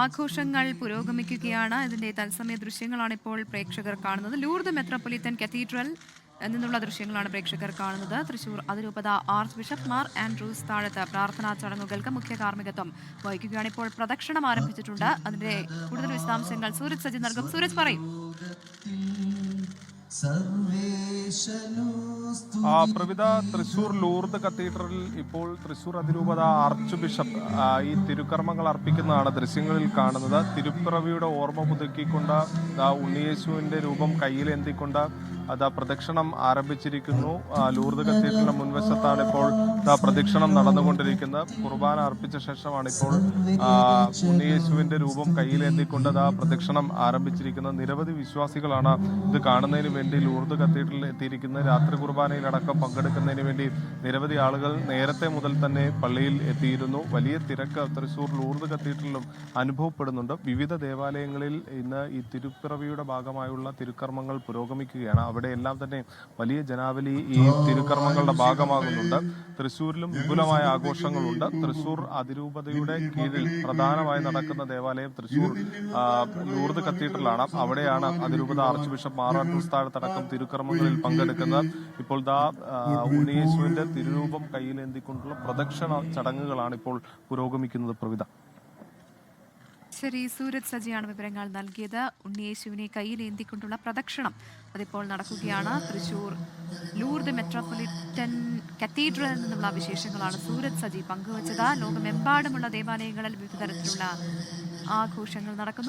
ആഘോഷങ്ങൾ പുരോഗമിക്കുകയാണ്. ഇതിന്റെ തത്സമയ ദൃശ്യങ്ങളാണ് ഇപ്പോൾ പ്രേക്ഷകർ കാണുന്നത്. ലൂർദ് മെത്രോപൊളിറ്റൻ കത്തീഡ്രൽ നിന്നുള്ള ദൃശ്യങ്ങളാണ് പ്രേക്ഷകർ കാണുന്നത്. തൃശൂർ അതിരൂപത ആർച്ച് ബിഷപ്പ് മാർ ആൻഡ്രൂസ് താഴത്ത് പ്രാർത്ഥനാ ചടങ്ങുകൾക്ക് മുഖ്യ കാർമ്മികത്വം വഹിക്കുകയാണ്. ഇപ്പോൾ പ്രദക്ഷിണം ആരംഭിച്ചിട്ടുണ്ട്. അതിന്റെ കൂടുതൽ വിശദാംശങ്ങൾ സൂരജ് സജി നൽകും. സൂരജ് പറയും. പ്രവിധ തൃശൂർ ലൂർദ് കത്തീഡ്രലിൽ ഇപ്പോൾ തൃശൂർ അതിരൂപത ആർച്ച് ബിഷപ്പ് ഈ തിരുക്കർമ്മങ്ങൾ അർപ്പിക്കുന്നതാണ് ദൃശ്യങ്ങളിൽ കാണുന്നത്. തിരുപ്പിറവിയുടെ ഓർമ്മ പുതുക്കിക്കൊണ്ട് ഉണ്ണിയേശുവിന്റെ രൂപം കയ്യിലേന്തിക്കൊണ്ട് പ്രദക്ഷിണം ആരംഭിച്ചിരിക്കുന്നു. ലൂർദ് കത്തീഡ്രലിന്റെ മുൻവശത്താണ് ഇപ്പോൾ പ്രദക്ഷിണം നടന്നുകൊണ്ടിരിക്കുന്നത്. കുർബാന അർപ്പിച്ച ശേഷമാണ് ഇപ്പോൾ ഉണ്ണിയേശുവിന്റെ രൂപം കയ്യിലേന്തിക്കൊണ്ട് പ്രദക്ഷിണം ആരംഭിച്ചിരിക്കുന്നത്. നിരവധി വിശ്വാസികളാണ് ഇത് കാണുന്നതിന് വേണ്ടി ലൂർദ് കത്തീഡ്രലിൽ എത്തിയിരിക്കുന്നത്. രാത്രി കുർബാനയിലടക്കം പങ്കെടുക്കുന്നതിന് വേണ്ടി നിരവധി ആളുകൾ നേരത്തെ മുതൽ തന്നെ പള്ളിയിൽ എത്തിയിരുന്നു. വലിയ തിരക്ക് തൃശൂർ ലൂർദ് കത്തീഡ്രലിലും അനുഭവപ്പെടുന്നുണ്ട്. വിവിധ ദേവാലയങ്ങളിൽ ഇന്ന് ഈ തിരുപ്പിറവിയുടെ ഭാഗമായുള്ള തിരുക്കർമ്മങ്ങൾ പുരോഗമിക്കുകയാണ്. അവിടെ എല്ലാം തന്നെ വലിയ ജനാവലി ഈ തിരുക്കർമ്മങ്ങളുടെ ഭാഗമാകുന്നുണ്ട്. തൃശ്ശൂരിലും വിപുലമായ ആഘോഷങ്ങളുണ്ട്. തൃശ്ശൂർ അതിരൂപതയുടെ കീഴിൽ പ്രധാനമായി നടക്കുന്ന ദേവാലയം തൃശ്ശൂർ ലൂർദ് കത്തീഡ്രലാണ്. അവിടെയാണ് അതിരൂപത ആർച്ച് ബിഷപ്പ് മാർ ആൻഡ്രൂസ് താഴത്തടക്കം തിരുക്കർമ്മങ്ങളിൽ പങ്കെടുക്കുന്നത്. ഇപ്പോൾ ഉണ്ണിയേശുവിന്റെ തിരുരൂപം കയ്യിലേന്തിക്കൊണ്ടുള്ള പ്രദക്ഷിണ ചടങ്ങുകളാണ് ഇപ്പോൾ പുരോഗമിക്കുന്നത്. പ്രവിധ ശരി, സൂരജ് സജിയാണ് വിവരങ്ങൾ നൽകിയത്. ഉണ്ണിയേശുവിനെ കയ്യിലേന്തിക്കൊണ്ടുള്ള പ്രദക്ഷിണം അതിപ്പോൾ നടക്കുകയാണ്. തൃശൂർ ലൂർദ് മെട്രോപൊളിറ്റൻ കത്തീഡ്രലിൽ നിന്നുള്ള വിശേഷങ്ങളാണ് സൂരജ് സജി പങ്കുവച്ചത്. ലോകമെമ്പാടുമുള്ള ദേവാലയങ്ങളിൽ വിവിധ തരത്തിലുള്ള ആഘോഷങ്ങൾ നടക്കുന്നു.